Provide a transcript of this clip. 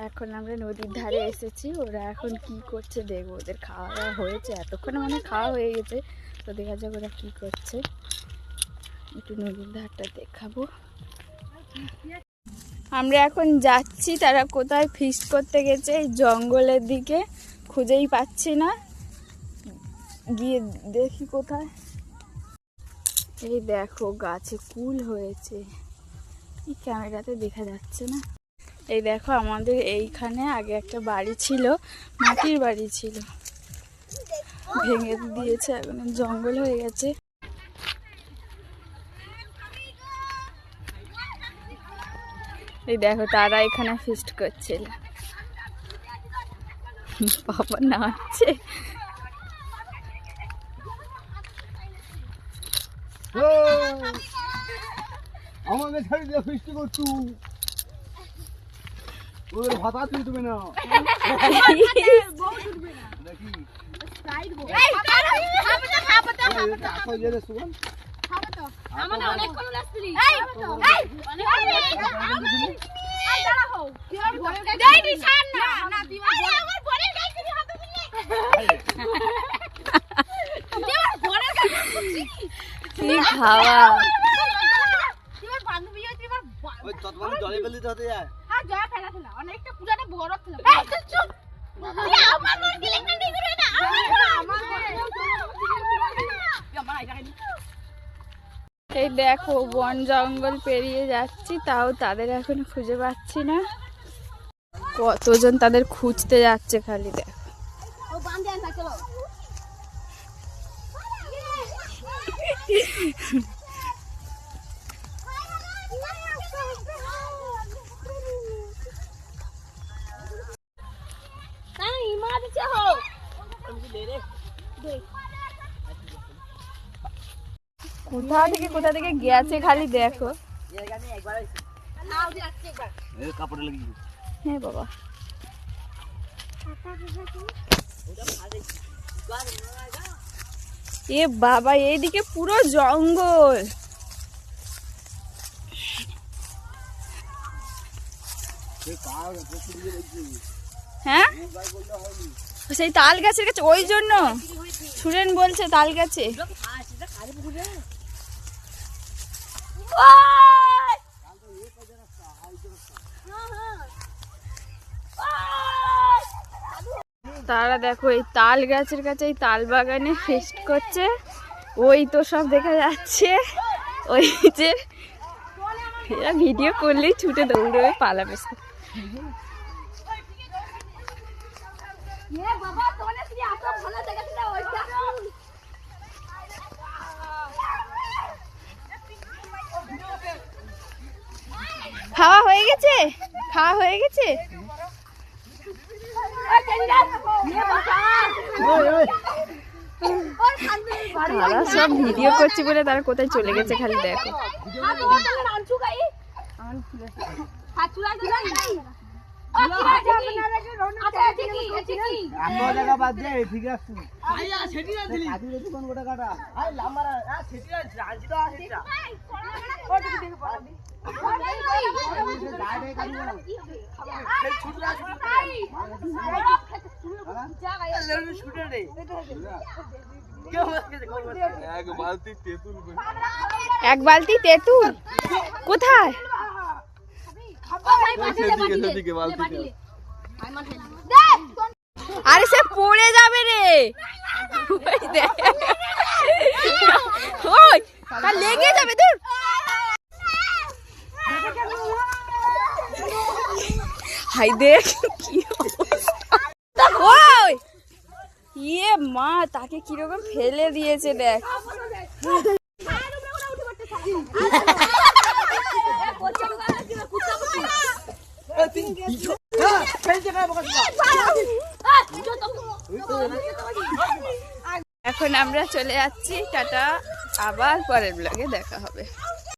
এখন আমরা নদীর ধারে এসেছি, ওরা এখন কি করছে দেখবো। ওদের খাওয়া দাওয়া হয়েছে, এতক্ষণে মানে খাওয়া হয়ে গেছে, তো দেখা যাক ওরা কি করছে। একটু নদীর ধারটা দেখাবো। আমরা এখন যাচ্ছি, তারা কোথায় ফিস্ট করতে গেছে, এই জঙ্গলের দিকে, খুঁজেই পাচ্ছি না, গিয়ে দেখি কোথায়। এই দেখো গাছে কুল হয়েছে, এই ক্যামেরাতে দেখা যাচ্ছে না। এই দেখো আমাদের এইখানে আগে একটা বাড়ি ছিল, মাটির বাড়ি ছিল, ভেঙে দিয়েছে, এখন জঙ্গল হয়ে গেছে। এই দেখো তারা এখানে ফিস্ট করছিল, বাবা নাচছে। আমাকে ছাড়ি দিয়ে ফিস্ট করছু, ওদের ভাতা তুলবে না নাকি? কি খাওয়া জলে ফেলে দিতে হতে যায়। এই দেখো বন জঙ্গল পেরিয়ে যাচ্ছি, তাও তাদের এখন খুঁজে পাচ্ছি না। কতজন তাদের খুঁজতে যাচ্ছে খালি দেখো। কোথা থেকে গেছে খালি দেখো। হ্যাঁ বাবা, এ বাবা এইদিকে পুরো জঙ্গল। হ্যাঁ সেই তাল গাছের কাছে, ওই জন্য সুরেন বলছে তাল গাছে। তারা দেখো এই তাল গাছের কাছে, এই তাল বাগানে ফিস্ট করছে। ওই তো সব দেখা যাচ্ছে, ওই যে ভিডিও করলেই ছুটে দৌড়ে পালাবে। খাওয়া হয়ে গেছে, খাওয়া হয়ে গেছে। তারা সব ভিডিও করছে বলে তারা কোথায় চলে গেছে খালি দেখো। এক বালতি তেঁতুল কোথায়? আরে সে পড়ে যাবে রে, লেগে যাবে তোর। হাই দেখ কি অবস্থা, ওই ইয়ে মা তাকে কিরকম ফেলে দিয়েছে দেখ। এখন আমরা চলে যাচ্ছি, টাটা, আবার পরের ব্লগে দেখা হবে।